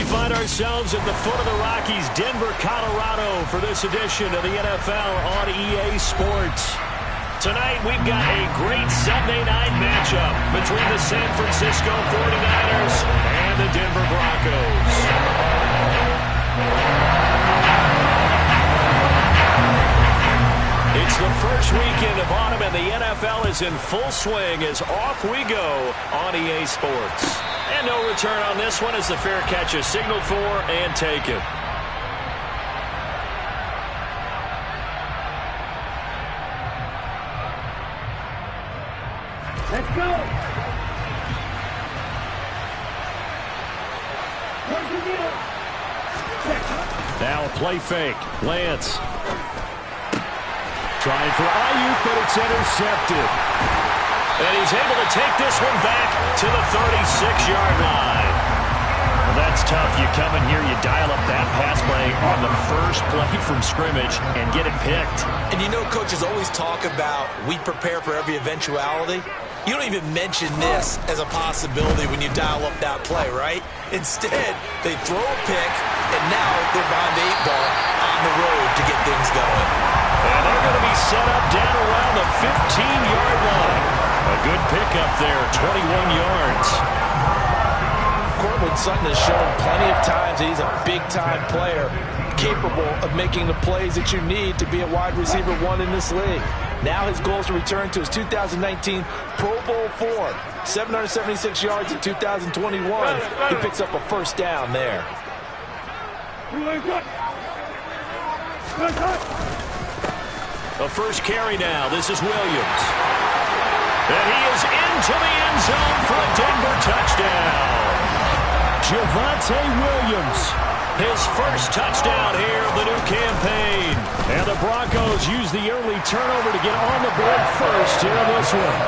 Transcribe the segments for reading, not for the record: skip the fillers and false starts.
We find ourselves at the foot of the Rockies, Denver, Colorado, for this edition of the NFL on EA Sports. Tonight, we've got a great Sunday night matchup between the San Francisco 49ers and the Denver Broncos. It's the first weekend of autumn, and the NFL is in full swing as off we go on EA Sports. And no return on this one as the fair catch is signaled for and taken. Let's go! Now a play fake. Lance. Trying for Ayuk, but it's intercepted. And he's able to take this one back to the 36-yard line. Well, that's tough. You come in here, you dial up that pass play on the first play from scrimmage and get it picked. And you know coaches always talk about we prepare for every eventuality. You don't even mention this as a possibility when you dial up that play, right? Instead, they throw a pick, and now they're behind the 8-ball on the road to get things going. And they're going to be set up down around the 15-yard line. A good pickup there, 21 yards. Courtland Sutton has shown plenty of times that he's a big-time player, capable of making the plays that you need to be a wide receiver one in this league. Now his goal is to return to his 2019 Pro Bowl form. 776 yards in 2021. He picks up a first down there. A first carry now. This is Williams. And he is into the end zone for a Denver touchdown. Javonte Williams, his first touchdown here of the new campaign. And the Broncos use the early turnover to get on the board first here in this one.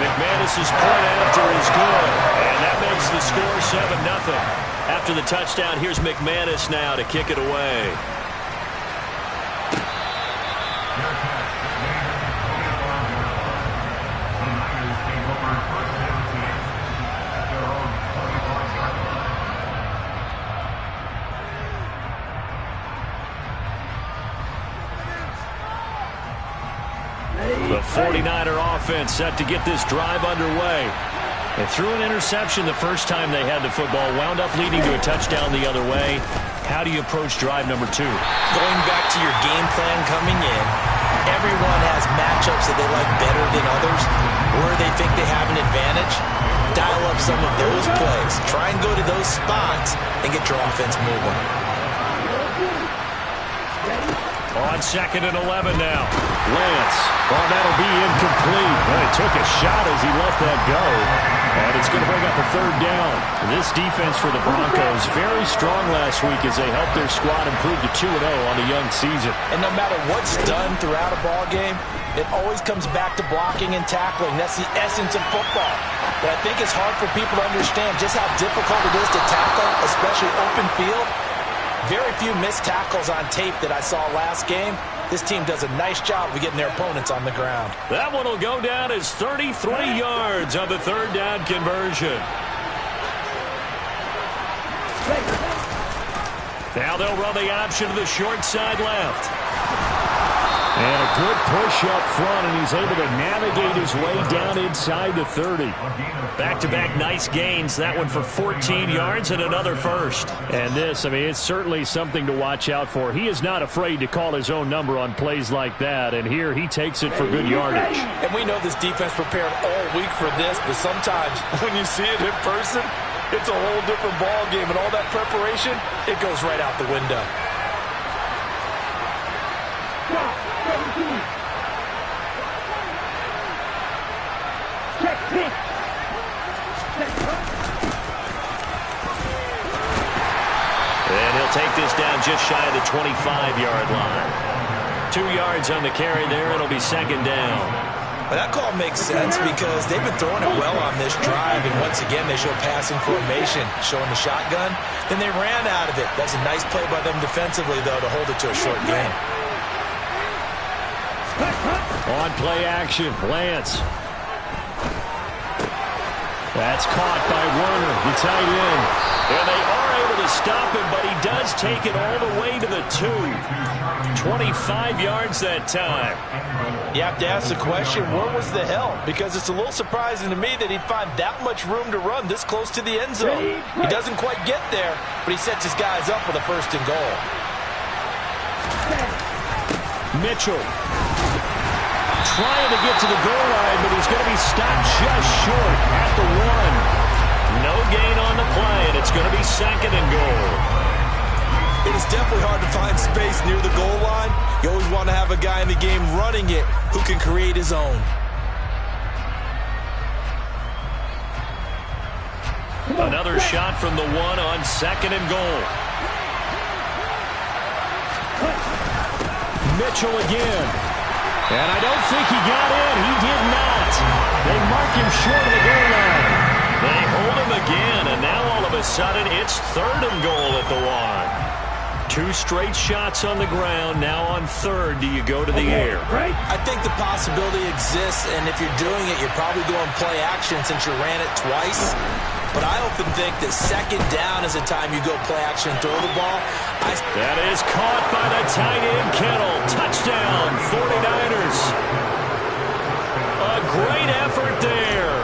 McManus's point after is good. And that makes the score 7-0. After the touchdown, here's McManus now to kick it away. The 49er offense set to get this drive underway. They threw an interception the first time they had the football, wound up leading to a touchdown the other way. How do you approach drive number 2? Going back to your game plan coming in, everyone has matchups that they like better than others, where they think they have an advantage. Dial up some of those plays. Try and go to those spots and get your offense moving. On 2nd and 11 now. Lance. Oh, that'll be incomplete. Well, he took a shot as he let that go. And it's going to bring up a third down. This defense for the Broncos, very strong last week as they helped their squad improve to 2-0 on the young season. And no matter what's done throughout a ball game, it always comes back to blocking and tackling. That's the essence of football. But I think it's hard for people to understand just how difficult it is to tackle, especially open field. Very few missed tackles on tape that I saw last game. This team does a nice job of getting their opponents on the ground. That one will go down as 33 yards on the third down conversion. Now they'll run the option to the short side left. And a good push up front, and he's able to navigate his way down inside the 30. Back-to-back nice gains. That one for 14 yards and another first. And this, I mean, it's certainly something to watch out for. He is not afraid to call his own number on plays like that, and here he takes it for good yardage. And we know this defense prepared all week for this, but sometimes when you see it in person, it's a whole different ball game, and all that preparation, it goes right out the window. And he'll take this down just shy of the 25-yard line. 2 yards on the carry there. It'll be second down. Well, that call makes sense because they've been throwing it well on this drive, and once again they show passing formation, showing the shotgun. Then they ran out of it. That's a nice play by them defensively, though, to hold it to a short game. On play action, Lance. That's caught by Werner, the tight end. And they are able to stop him, but he does take it all the way to the 2. 25 yards that time. You have to ask the question, where was the help? Because it's a little surprising to me that he'd find that much room to run this close to the end zone. He doesn't quite get there, but he sets his guys up with a 1st and goal. Mitchell trying to get to the goal line, but he's going to be stopped just short at the 1. No gain on the play, and it's going to be 2nd and goal. It is definitely hard to find space near the goal line. You always want to have a guy in the game running it who can create his own. Another shot from the 1 on 2nd and goal. Mitchell again. And I don't think he got in. He did not. They mark him short of the goal line. They hold him again, and now all of a sudden it's 3rd and goal at the 1. 2 straight shots on the ground. Now on 3rd, do you go to the air? I think the possibility exists, and if you're doing it, you're probably going play action since you ran it twice. But I often think that 2nd down is the time you go play action and throw the ball. That is caught by the tight end, Kittle. Touchdown, 49ers. A great effort there.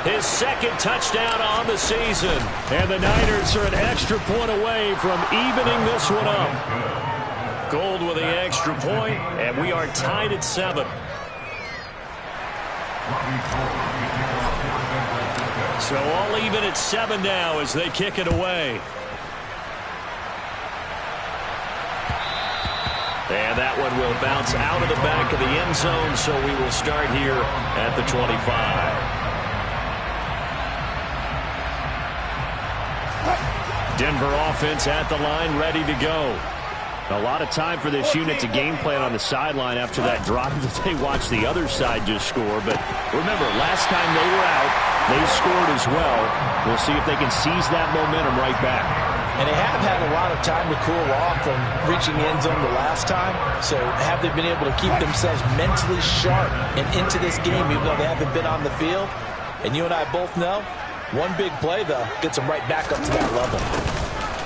His 2nd touchdown on the season. And the Niners are an extra point away from evening this one up. Gold with the extra point, and we are tied at 7. So all even at 7 now as they kick it away. And that one will bounce out of the back of the end zone, so we will start here at the 25. Denver offense at the line, ready to go. A lot of time for this unit to game plan on the sideline after that drive that they watched the other side just score. But remember, last time they were out, they scored as well. We'll see if they can seize that momentum right back. And they have had a lot of time to cool off from reaching the end zone the last time. So have they been able to keep themselves mentally sharp and into this game even though they haven't been on the field? And you and I both know, one big play, though, gets them right back up to that level.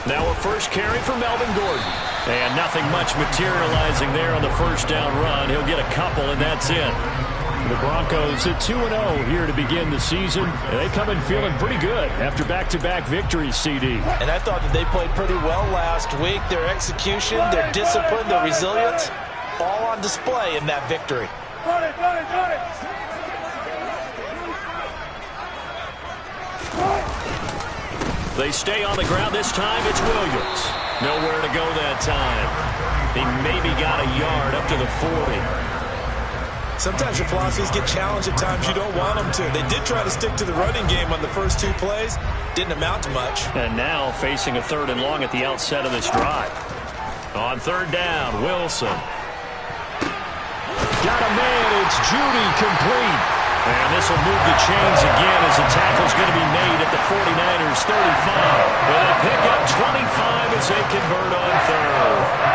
Now a first carry for Melvin Gordon. And nothing much materializing there on the first down run. He'll get a couple, and that's it. The Broncos at 2-0 here to begin the season. And they come in feeling pretty good after back-to-back victories, CD. And I thought that they played pretty well last week. Their execution, their discipline, their resilience, all on display in that victory. They stay on the ground. This time it's Williams. Nowhere to go that time. He maybe got a yard up to the 40. Sometimes your philosophies get challenged at times you don't want them to. They did try to stick to the running game on the first 2 plays. Didn't amount to much. And now facing a 3rd and long at the outset of this drive. On 3rd down, Wilson. Got a man. It's Judy complete. And this will move the chains again as the tackle's going to be made at the 49ers 35. Well, they pick up 25 as they convert on 3rd.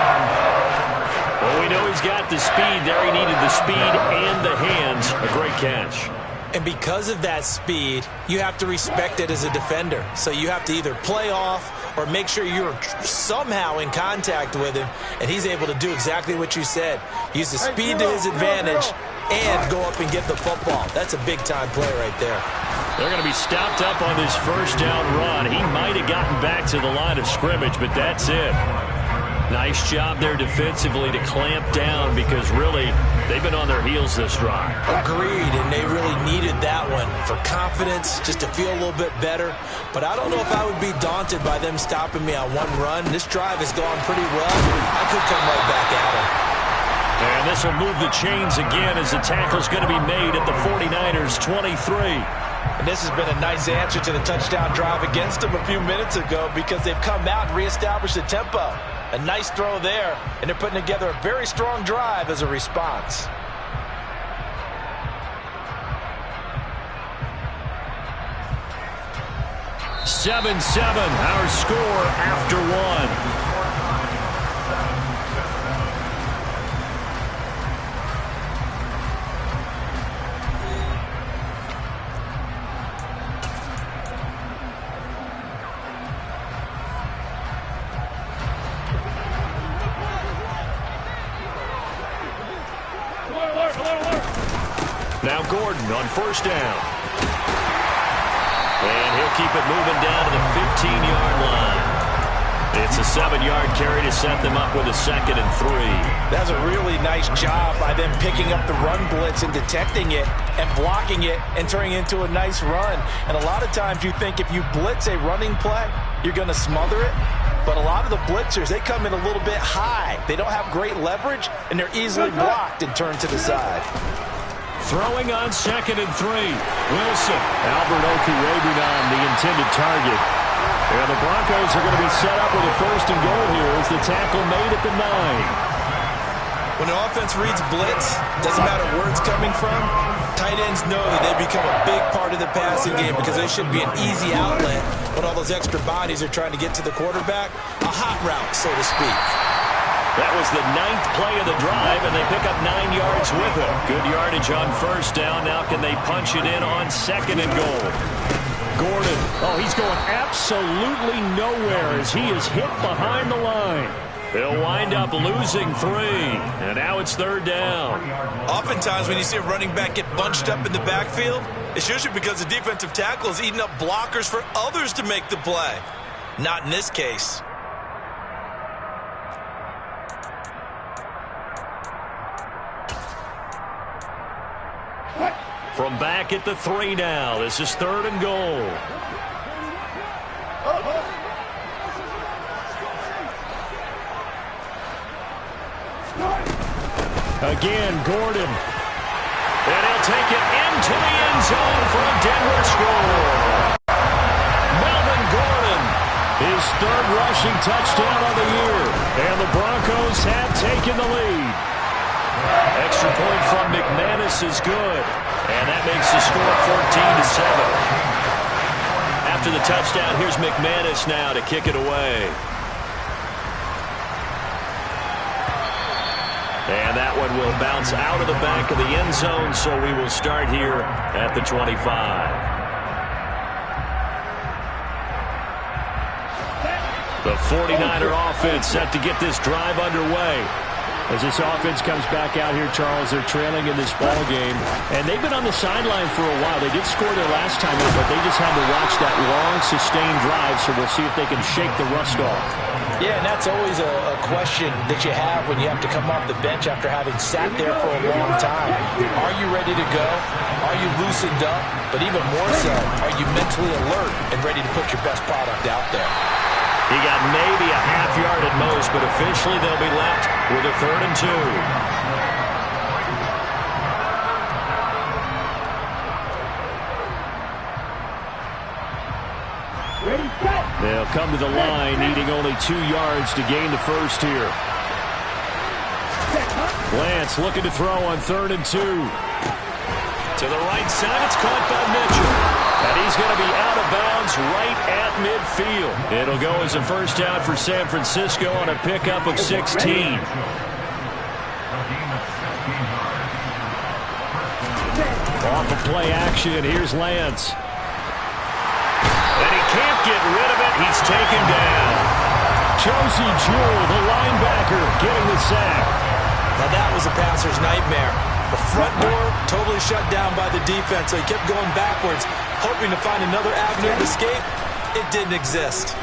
Well, we know he's got the speed there. He needed the speed and the hands. A great catch. And because of that speed, you have to respect it as a defender. So you have to either play off or make sure you're somehow in contact with him. And he's able to do exactly what you said. Use the speed to his advantage and go up and get the football. That's a big-time play right there. They're going to be stopped up on this first down run. He might have gotten back to the line of scrimmage, but that's it. Nice job there defensively to clamp down because really they've been on their heels this drive. Agreed, and they really needed that one for confidence, just to feel a little bit better. But I don't know if I would be daunted by them stopping me on one run. This drive has gone pretty well. I could come right back at them. And this will move the chains again as the tackle's going to be made at the 49ers 23. And this has been a nice answer to the touchdown drive against them a few minutes ago because they've come out and reestablished the tempo. A nice throw there, and they're putting together a very strong drive as a response. Seven, our score after 1. Now Gordon on first down. And he'll keep it moving down to the 15-yard line. It's a 7-yard carry to set them up with a 2nd and 3. That's a really nice job by them picking up the run blitz and detecting it and blocking it and turning it into a nice run. And a lot of times you think if you blitz a running play, you're going to smother it. But a lot of the blitzers, they come in a little bit high. They don't have great leverage, and they're easily blocked and turned to the side. Throwing on 2nd and 3. Wilson. Albert Okurebunan, the intended target. And the Broncos are going to be set up with a 1st and goal here as the tackle made at the 9. When the offense reads blitz, doesn't matter where it's coming from, tight ends know that they become a big part of the passing game because they should be an easy outlet when all those extra bodies are trying to get to the quarterback. A hot route, so to speak. That was the 9th play of the drive, and they pick up 9 yards with it. Good yardage on first down. Now can they punch it in on 2nd and goal? Gordon, oh, he's going absolutely nowhere as he is hit behind the line. They'll wind up losing 3, and now it's 3rd down. Oftentimes when you see a running back get bunched up in the backfield, it's usually because the defensive tackle is eating up blockers for others to make the play. Not in this case. From back at the 3 now. This is 3rd and goal. Again, Gordon. And he'll take it into the end zone for a Denver score. Melvin Gordon, his 3rd rushing touchdown of the year. And the Broncos have taken the lead. Extra point from McManus is good. And that makes the score 14-7. After the touchdown, here's McManus now to kick it away. And that one will bounce out of the back of the end zone, so we will start here at the 25. The 49er offense set to get this drive underway. As this offense comes back out here, Charles, they're trailing in this ball game. And they've been on the sideline for a while. They did score their last time, but they just had to watch that long, sustained drive, so we'll see if they can shake the rust off. Yeah, and that's always a question that you have when you have to come off the bench after having sat there for a long time. Are you ready to go? Are you loosened up? But even more so, are you mentally alert and ready to put your best product out there? He got maybe a half yard at most, but officially they'll be left with a 3rd and 2. They'll come to the line, needing only 2 yards to gain the first here. Lance looking to throw on 3rd and 2. To the right side, it's caught by Mitchell. And he's going to be out of bounds right at midfield. It'll go as a first down for San Francisco on a pickup of 16. Off of play action, here's Lance. And he can't get rid of it. He's taken down. Josie Jewell, the linebacker, getting the sack. Now that was a passer's nightmare. The front door totally shut down by the defense, so he kept going backwards, hoping to find another avenue of escape. It didn't exist.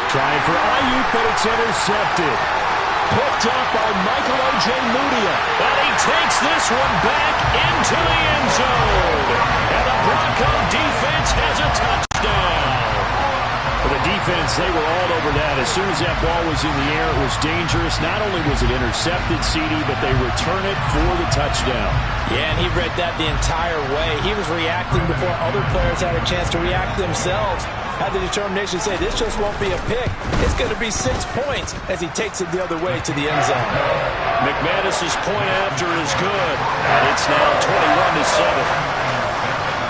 Trying for Ayuk, but it's intercepted. Picked up by Michael O.J. Mudia. And he takes this one back into the end zone. And the Bronco defense has a touchdown. For the defense, they were all over that. As soon as that ball was in the air, it was dangerous. Not only was it intercepted, CD, but they return it for the touchdown. Yeah, and he read that the entire way. He was reacting before other players had a chance to react themselves. Had the determination to say, this just won't be a pick. It's going to be 6 points as he takes it the other way to the end zone. McManus's point after is good. And it's now 21-7.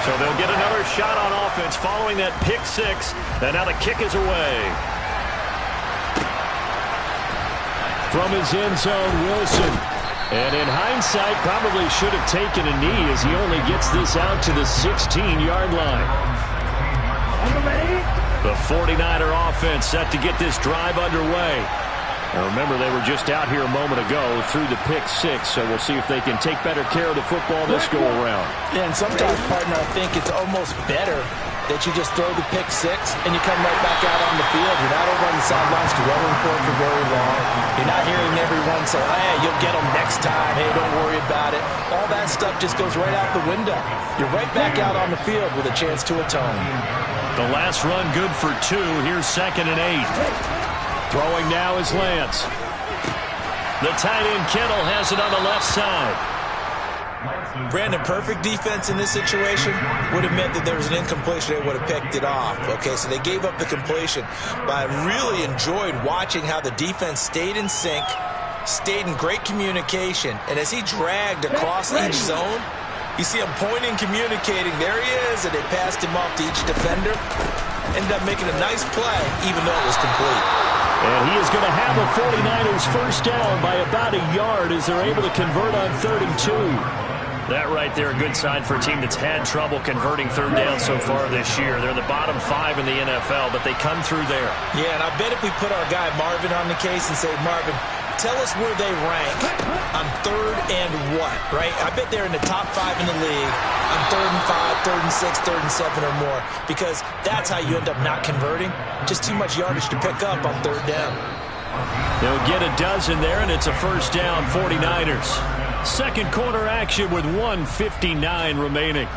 So they'll get another shot on offense following that pick 6. And now the kick is away. From his end zone, Wilson. And in hindsight, probably should have taken a knee as he only gets this out to the 16-yard line. The 49er offense set to get this drive underway. Now remember, they were just out here a moment ago through the pick six, so we'll see if they can take better care of the football this go-around. Yeah, and sometimes, partner, I think it's almost better that you just throw the pick six and you come right back out on the field. You're not over on the sidelines dwelling for it for very long. You're not hearing everyone say, hey, you'll get them next time. Hey, don't worry about it. All that stuff just goes right out the window. You're right back out on the field with a chance to atone. The last run good for 2. Here's 2nd and 8. Throwing now is Lance. The tight end Kittle has it on the left side. Brandon, perfect defense in this situation would have meant that there was an incompletion. They would have picked it off. Okay, so they gave up the completion. But I really enjoyed watching how the defense stayed in sync, stayed in great communication. And as he dragged across each zone, you see him pointing, communicating. There he is, and they passed him off to each defender. Ended up making a nice play, even though it was complete. And he is going to have a 49ers first down by about a yard as they're able to convert on 3rd and 2. That right there, a good sign for a team that's had trouble converting third down so far this year. They're the bottom 5 in the NFL, but they come through there. Yeah, and I bet if we put our guy Marvin on the case and say, Marvin, tell us where they rank on 3rd and what, right? I bet they're in the top 5 in the league on 3rd and 5, 3rd and 6, 3rd and 7 or more, because that's how you end up not converting. Just too much yardage to pick up on 3rd down. They'll get a dozen there, and it's a first down, 49ers. Second quarter action with 1:59 remaining.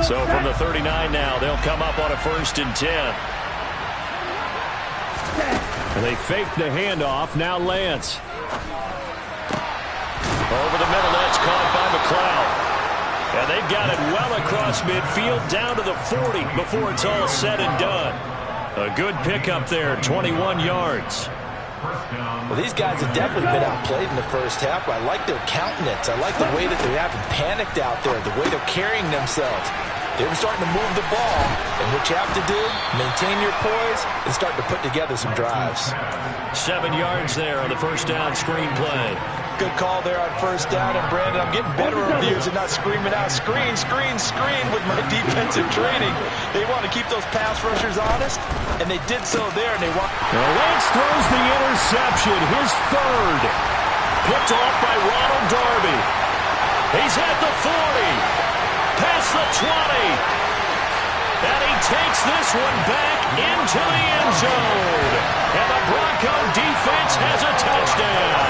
So from the 39 now, they'll come up on a 1st and 10. And they fake the handoff. Now Lance. Over the middle, that's caught by McLeod. And they've got it well across midfield, down to the 40 before it's all said and done. A good pickup there, 21 yards. Well, these guys have definitely been outplayed in the first half. I like their countenance. I like the way that they haven't panicked out there, the way they're carrying themselves. They're starting to move the ball, and what you have to do, maintain your poise and start to put together some drives. 7 yards there on the first down screen play. Good call there on first down, and Brandon, I'm getting better over the years and not screaming out, screen, screen, screen with my defensive training. They want to keep those pass rushers honest, and they did so there, and they want... Lance throws the interception, his 3rd. Picked off by Ronald Darby. He's at the 40, past the 20, and he takes this one back into the end zone. And the Bronco defense has a touchdown.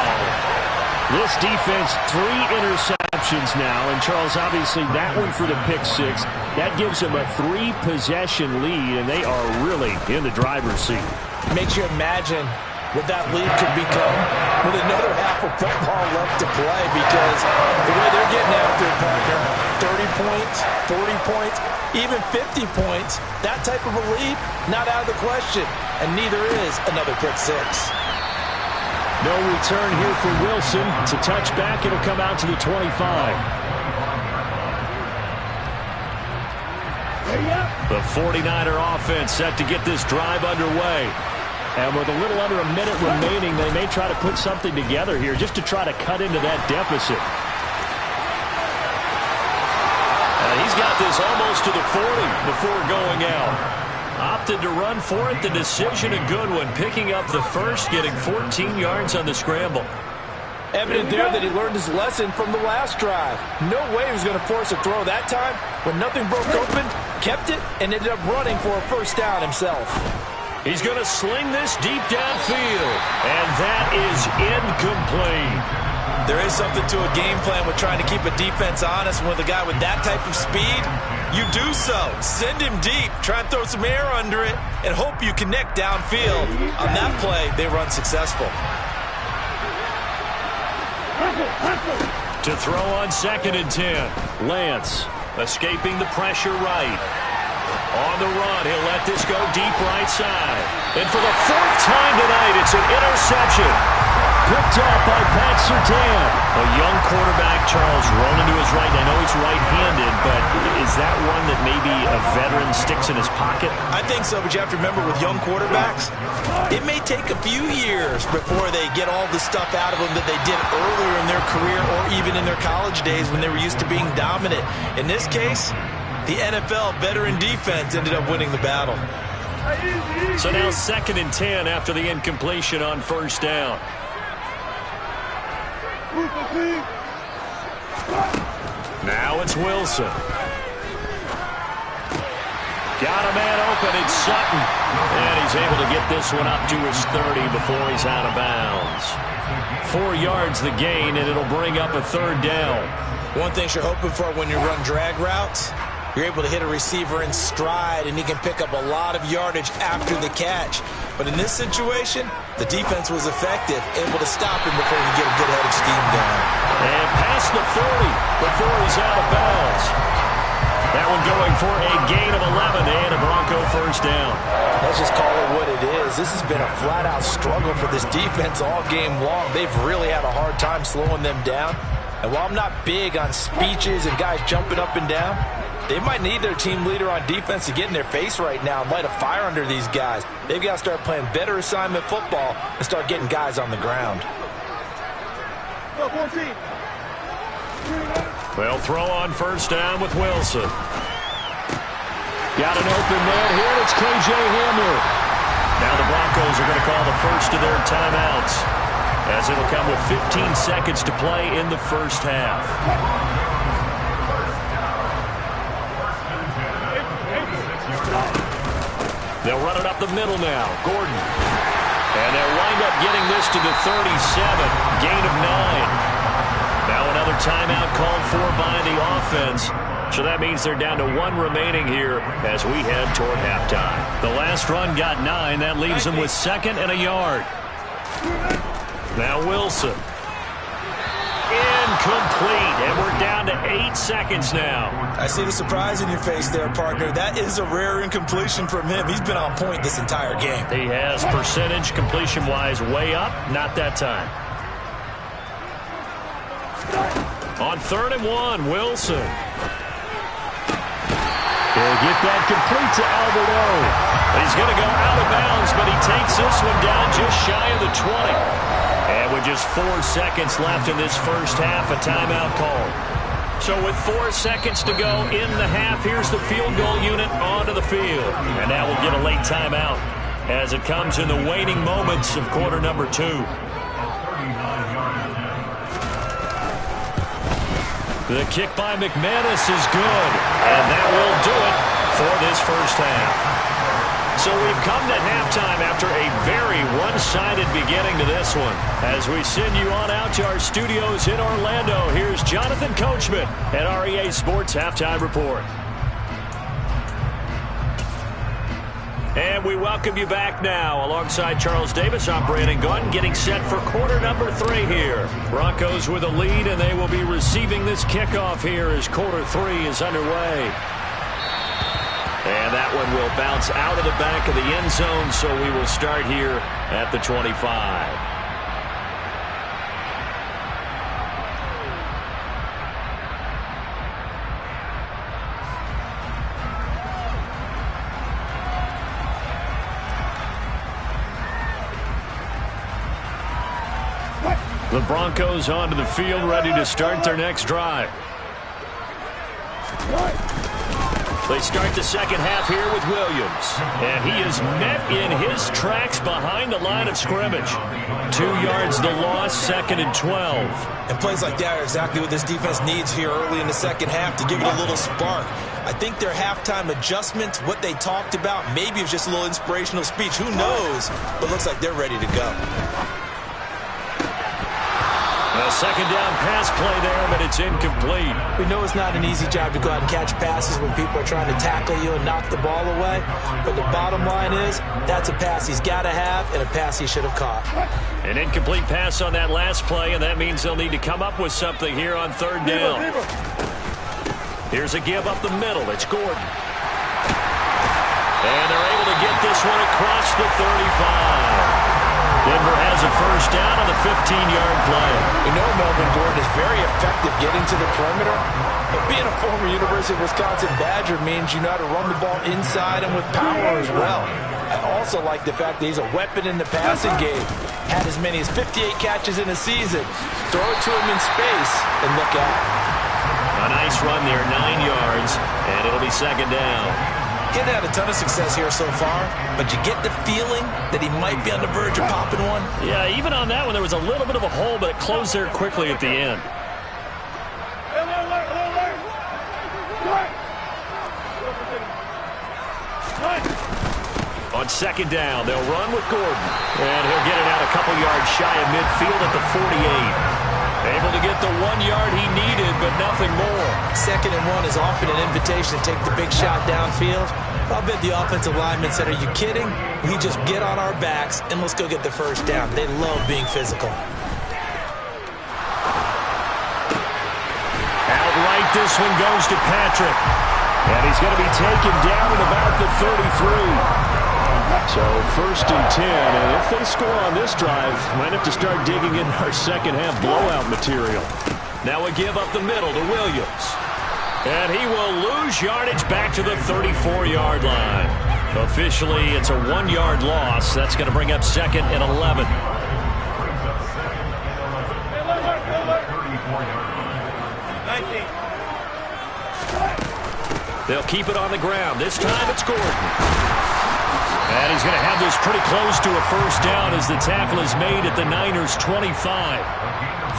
This defense, 3 interceptions now. And, Charles, obviously that one for the pick six. That gives them a 3-possession lead, and they are really in the driver's seat. Makes you imagine what that lead could become with another half of football left to play, because the way they're getting after it, partner, 30 points, 40 points, even 50 points, that type of a lead, not out of the question. And neither is another pick six. No return here for Wilson. It's a touchback. It'll come out to the 25. The 49er offense set to get this drive underway. And with a little under a minute remaining, they may try to put something together here just to try to cut into that deficit. He's got this almost to the 40 before going out. Opted to run for it. The decision, a good one. Picking up the first, getting 14 yards on the scramble. Evident there that he learned his lesson from the last drive. No way he was going to force a throw that time. When nothing broke open, kept it, and ended up running for a first down himself. He's going to sling this deep downfield, and that is incomplete. There is something to a game plan with trying to keep a defense honest. With a guy with that type of speed, you do so. Send him deep, try and throw some air under it, and hope you connect downfield. On that play, they run successful. To throw on 2nd and 10. Lance escaping the pressure right. On the run, he'll let this go deep right side. And for the 4th time tonight, it's an interception. Picked off by Pat Surtain. A young quarterback, Charles, rolling to his right. I know he's right-handed, but is that one that maybe a veteran sticks in his pocket? I think so, but you have to remember with young quarterbacks, it may take a few years before they get all the stuff out of them that they did earlier in their career or even in their college days when they were used to being dominant. In this case, The NFL veteran defense ended up winning the battle. So now 2nd and 10 after the incompletion on 1st down. Now it's Wilson. Got a man open, it's Sutton. And he's able to get this one up to his 30 before he's out of bounds. 4 yards the gain, and it'll bring up a 3rd down. One thing you're hoping for when you run drag routes, you're able to hit a receiver in stride, and he can pick up a lot of yardage after the catch. But in this situation, the defense was effective, able to stop him before he get a good head of steam going. And past the 40 before he's out of bounds. That one going for a gain of 11 and a Bronco 1st down. Let's just call it what it is. This has been a flat-out struggle for this defense all game long. They've really had a hard time slowing them down. And while I'm not big on speeches and guys jumping up and down, they might need their team leader on defense to get in their face right now and light a fire under these guys. They've got to start playing better assignment football and start getting guys on the ground. They'll throw on 1st down with Wilson. Got an open man here. It's K.J. Hamler. Now the Broncos are going to call the first of their timeouts, as it'll come with 15 seconds to play in the 1st half. They'll run it up the middle now. Gordon. And they'll wind up getting this to the 37. Gain of 9. Now another timeout called for by the offense. So that means they're down to 1 remaining here as we head toward halftime. The last run got 9. That leaves them with 2nd and a yard. Now Wilson. Incomplete. And we're down to 8 seconds now. I see the surprise in your face there, partner. That is a rare incompletion from him. He's been on point this entire game. He has percentage completion-wise way up. Not that time. On 3rd and 1, Wilson. He'll get that complete to Albert O. He's going to go out of bounds, but he takes this one down just shy of the 20. And with just 4 seconds left in this 1st half, a timeout call. So with 4 seconds to go in the half, here's the field goal unit onto the field. And now we'll get a late timeout as it comes in the waning moments of quarter number 2. The kick by McManus is good, and that will do it for this 1st half. So we've come to halftime after a very one-sided beginning to this one. As we send you on out to our studios in Orlando, here's Jonathan Coachman at REA Sports Halftime Report. And we welcome you back now. Alongside Charles Davis, I'm Brandon Gaudin, getting set for quarter number 3 here. Broncos with a lead, and they will be receiving this kickoff here as quarter 3 is underway. And that one will bounce out of the back of the end zone, so we will start here at the 25. The Broncos onto the field, ready to start their next drive. They start the 2nd half here with Williams. And he is met in his tracks behind the line of scrimmage. 2 yards the loss, 2nd and 12. And plays like that are exactly what this defense needs here early in the 2nd half to give it a little spark. I think their halftime adjustment, what they talked about, maybe it was just a little inspirational speech. Who knows? But looks like they're ready to go. A 2nd down pass play there, but it's incomplete. We know it's not an easy job to go out and catch passes when people are trying to tackle you and knock the ball away. But the bottom line is, that's a pass he's got to have and a pass he should have caught. An incomplete pass on that last play, and that means they'll need to come up with something here on 3rd down. Here's a give up the middle. It's Gordon. And they're able to get this one across the 35. Denver has a 1st down on the 15-yard play. We know Melvin Gordon is very effective getting to the perimeter, but being a former University of Wisconsin Badger means you know how to run the ball inside and with power as well. I also like the fact that he's a weapon in the passing game. Had as many as 58 catches in a season. Throw it to him in space and look out. A nice run there, 9 yards, and it'll be second down. Getting had a ton of success here so far, but you get the feeling that he might be on the verge of popping one. Yeah, even on that one, there was a little bit of a hole, but it closed there quickly at the end. On second down, they'll run with Gordon. And he'll get it out a couple yards shy of midfield at the 48. Able to get the 1 yard he needed, but nothing more. Second and 1 is often an invitation to take the big shot downfield. I'll bet the offensive lineman said, "Are you kidding? We just get on our backs and let's go get the first down." They love being physical. Outright, this one goes to Patrick. And he's going to be taken down at about the 33. So first and 10, and if they score on this drive, might have to start digging in our second half blowout material. Now we give up the middle to Williams. And he will lose yardage back to the 34-yard line. Officially, it's a 1 yard loss. That's going to bring up second and 11. They'll keep it on the ground. This time it's Gordon. And he's going to have this pretty close to a first down as the tackle is made at the Niners' 25.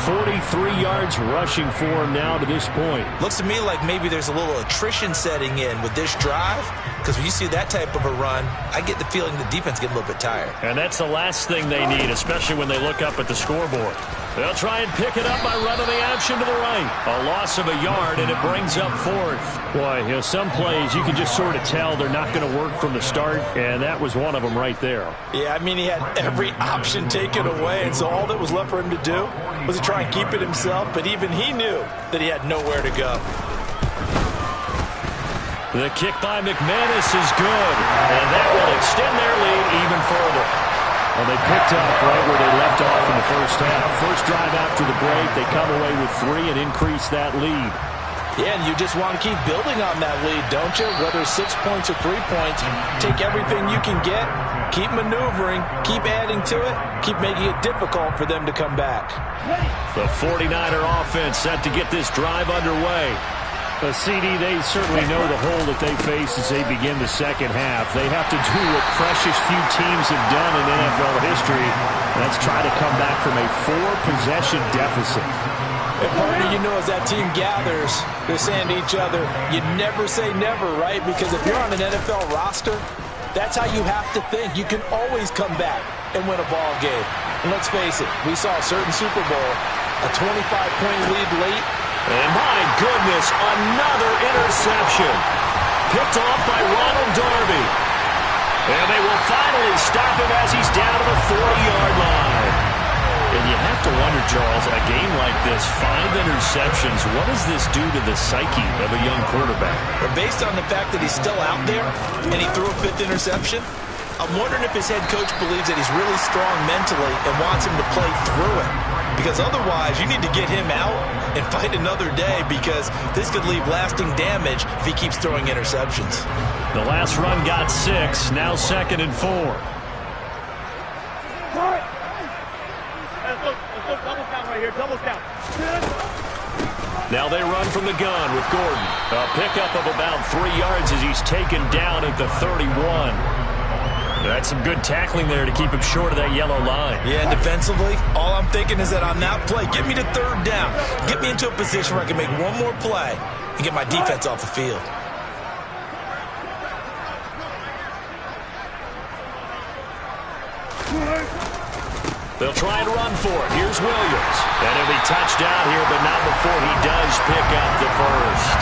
43 yards rushing for him now to this point. Looks to me like maybe there's a little attrition setting in with this drive, because when you see that type of a run, I get the feeling the defense getting a little bit tired. And that's the last thing they need, especially when they look up at the scoreboard. They'll try and pick it up by running the option to the right. A loss of a yard, and it brings up fourth. Boy, you know, some plays you can just sort of tell they're not going to work from the start, and that was one of them right there. Yeah, I mean, he had every option taken away, and so all that was left for him to do was to try and keep it himself, but even he knew that he had nowhere to go. The kick by McManus is good, and that will extend their lead even further. Well, they picked up right where they left off in the first half. First drive after the break, they come away with 3 and increase that lead. Yeah, and you just want to keep building on that lead, don't you? Whether it's 6 points or 3 points, take everything you can get, keep maneuvering, keep adding to it, keep making it difficult for them to come back. The 49er offense set to get this drive underway. The CD, they certainly know the hole that they face as they begin the second half. They have to do what precious few teams have done in NFL history. That's try to come back from a 4-possession deficit. And partner, you know, as that team gathers, they're saying to each other, you never say never, right? Because if you're on an NFL roster, that's how you have to think. You can always come back and win a ball game. And let's face it, we saw a certain Super Bowl, a 25-point lead late. And my goodness, another interception. Picked off by Ronald Darby. And they will finally stop him as he's down to the 40-yard line. And you have to wonder, Charles, a game like this, 5 interceptions, what does this do to the psyche of a young quarterback? But based on the fact that he's still out there and he threw a 5th interception, I'm wondering if his head coach believes that he's really strong mentally and wants him to play through it. Because otherwise, you need to get him out and fight another day, because this could leave lasting damage if he keeps throwing interceptions. The last run got 6, now 2nd and 4. Double count right here, double count. Now they run from the gun with Gordon. A pickup of about 3 yards as he's taken down at the 31. That's some good tackling there to keep him short of that yellow line. Yeah, and defensively, all I'm thinking is that on that play, get me to 3rd down. Get me into a position where I can make one more play and get my defense off the field. They'll try and run for it. Here's Williams. And he'll be touched down here, but not before he does pick up the first.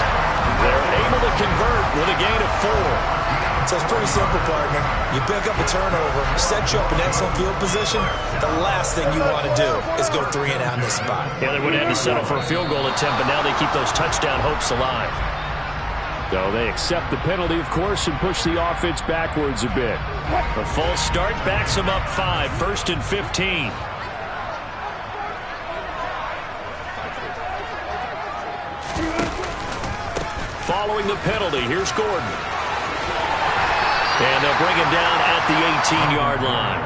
They're able to convert with a gain of 4. So it's pretty simple, partner. You pick up a turnover, set you up in excellent field position. The last thing you want to do is go 3 and out in this spot. Yeah, they would have had to settle for a field goal attempt, but now they keep those touchdown hopes alive. So they accept the penalty, of course, and push the offense backwards a bit. A false start backs them up 5, 1st and 15. Following the penalty, here's Gordon. And they'll bring him down at the 18-yard line.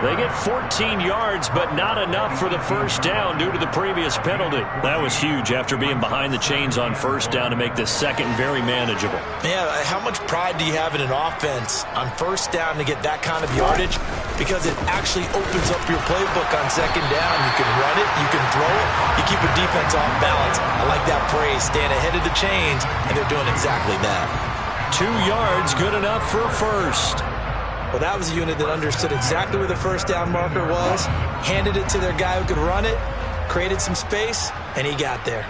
They get 14 yards, but not enough for the first down due to the previous penalty. That was huge after being behind the chains on first down to make this second very manageable. Yeah, how much pride do you have in an offense on first down to get that kind of yardage? Because it actually opens up your playbook on second down. You can run it, you can throw it, you keep a defense off balance. I like that phrase, staying ahead of the chains, and they're doing exactly that. 2 yards, good enough for a first. Well, that was a unit that understood exactly where the first down marker was, handed it to their guy who could run it, created some space, and he got there.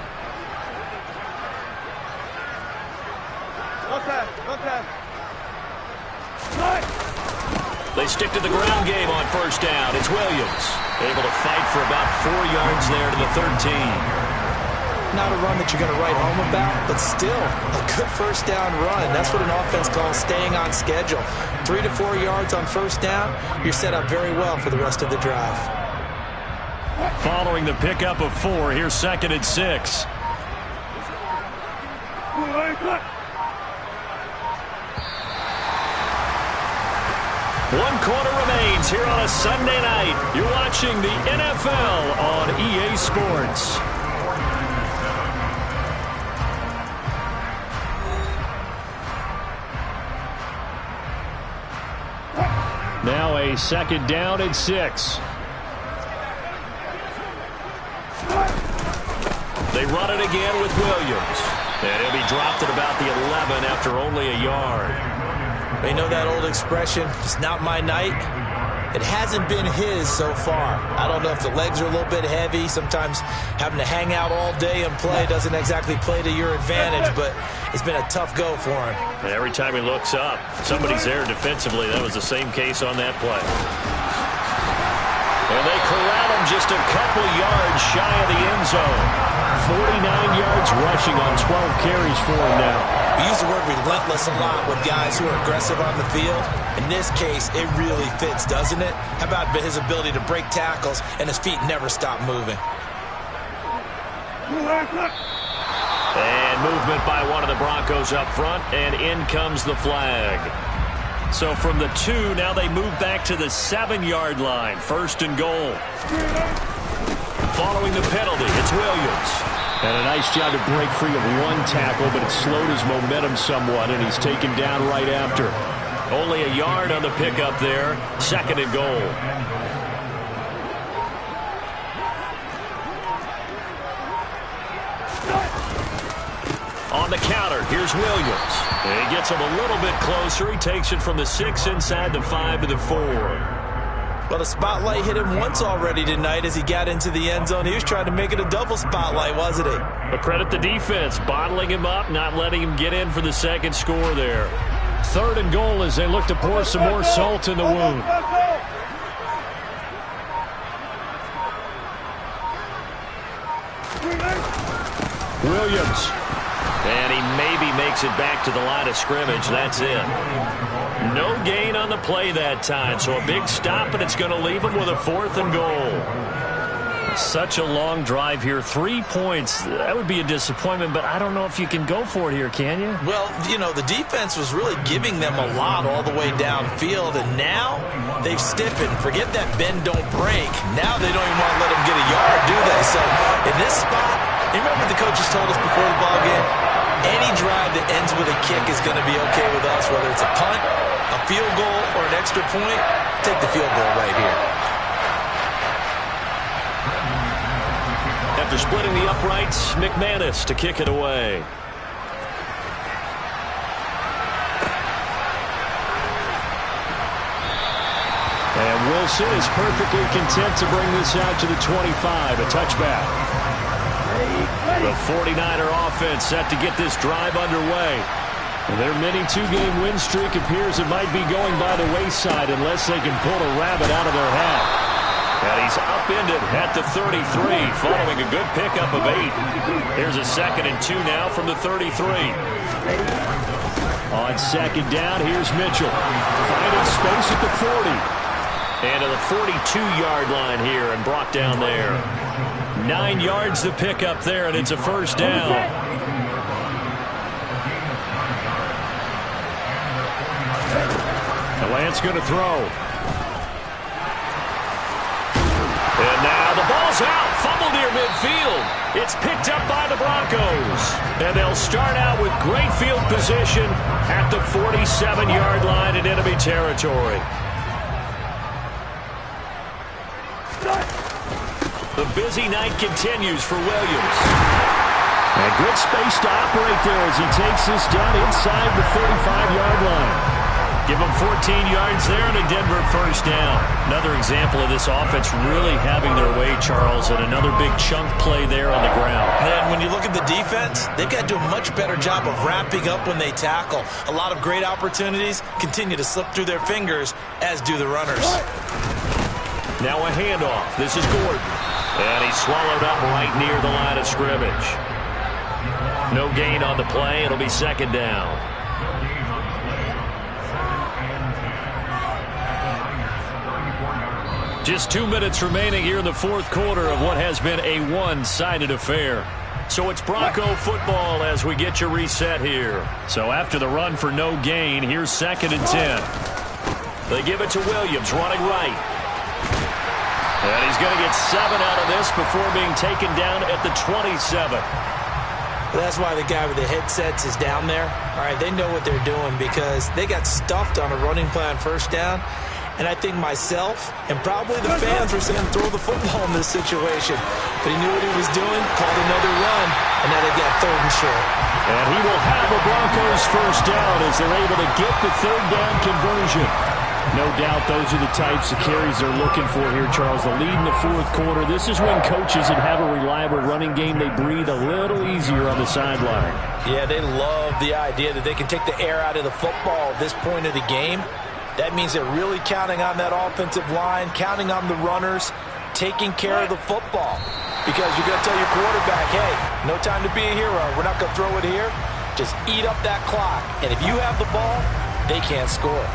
They stick to the ground game on first down. It's Williams, able to fight for about 4 yards there to the 13. Not a run that you're going to write home about, but still a good first down run. That's what an offense calls staying on schedule. 3 to 4 yards on first down, you're set up very well for the rest of the drive. Following the pickup of 4, here's 2nd and 6. One quarter remains here on a Sunday night. You're watching the NFL on EA Sports. Now a 2nd down and 6. They run it again with Williams. And he'll be dropped at about the 11 after only a yard. They know that old expression, it's not my night. It hasn't been his so far. I don't know if the legs are a little bit heavy. Sometimes having to hang out all day and play doesn't exactly play to your advantage, but it's been a tough go for him. And every time he looks up, somebody's there defensively. That was the same case on that play. And they corral him just a couple yards shy of the end zone. 49 yards rushing on 12 carries for him now. We use the word relentless a lot with guys who are aggressive on the field. In this case, it really fits, doesn't it? How about his ability to break tackles and his feet never stop moving? And movement by one of the Broncos up front, and in comes the flag. So from the 2, now they move back to the 7-yard line. 1st and goal. Following the penalty, it's Williams. And a nice job to break free of one tackle, but it slowed his momentum somewhat, and he's taken down right after. Only a yard on the pickup there. 2nd and goal. On the counter, here's Williams. And he gets him a little bit closer. He takes it from the 6 inside the 5 to the 4. Well, the spotlight hit him once already tonight as he got into the end zone. He was trying to make it a double spotlight, wasn't he? But credit the defense, bottling him up, not letting him get in for the second score there. 3rd and goal as they look to pour some more salt in the wound. Williams. And he maybe makes it back to the line of scrimmage. That's it. No gain on the play that time, so a big stop, and it's going to leave him with a 4th and goal. Such a long drive here. 3 points. That would be a disappointment, but I don't know if you can go for it here, can you? Well, you know, the defense was really giving them a lot all the way downfield, and now they've stiffened. Forget that bend, don't break. Now they don't even want to let them get a yard, do they? So in this spot, you remember the coaches told us before the ball game, any drive that ends with a kick is going to be okay with us, whether it's a punt, a field goal, or an extra point. Take the field goal right here. After splitting the uprights, McManus to kick it away. And Wilson is perfectly content to bring this out to the 25, a touchback. The 49er offense set to get this drive underway. Their mini 2-game win streak appears it might be going by the wayside unless they can pull a rabbit out of their hat. And he's upended at the 33 following a good pickup of 8. Here's a 2nd and 2 now from the 33. On 2nd down, here's Mitchell. Finding space at the 40. And to the 42-yard line here and brought down there. 9 yards to pick up there, and it's a 1st down. And Lance going to throw. And now the ball's out. Fumble near midfield. It's picked up by the Broncos. And they'll start out with great field position at the 47-yard line in enemy territory. The busy night continues for Williams. And good space to operate there as he takes this down inside the 35-yard line. Give them 14 yards there and a Denver first down. Another example of this offense really having their way, Charles, and another big chunk play there on the ground. And when you look at the defense, they've got to do a much better job of wrapping up when they tackle. A lot of great opportunities continue to slip through their fingers, as do the runners. Now a handoff. This is Gordon. And he's swallowed up right near the line of scrimmage. No gain on the play. It'll be second down. Just 2 minutes remaining here in the fourth quarter of what has been a one-sided affair. So it's Bronco football as we get you reset here. So after the run for no gain, here's 2nd and 10. They give it to Williams, running right. And he's going to get 7 out of this before being taken down at the 27. That's why the guy with the headsets is down there. All right, they know what they're doing because they got stuffed on a running play on first down. And I think myself and probably the fans were saying throw the football in this situation. But he knew what he was doing, called another run, and now they got 3rd and short. And he will have the Broncos first down as they're able to get the 3rd down conversion. No doubt those are the types of carries they're looking for here, Charles. The lead in the fourth quarter. This is when coaches that have a reliable running game, they breathe a little easier on the sideline. Yeah, they love the idea that they can take the air out of the football at this point of the game. That means they're really counting on that offensive line, counting on the runners, taking care of the football. Because you're going to tell your quarterback, hey, no time to be a hero. We're not going to throw it here. Just eat up that clock. And if you have the ball, they can't score.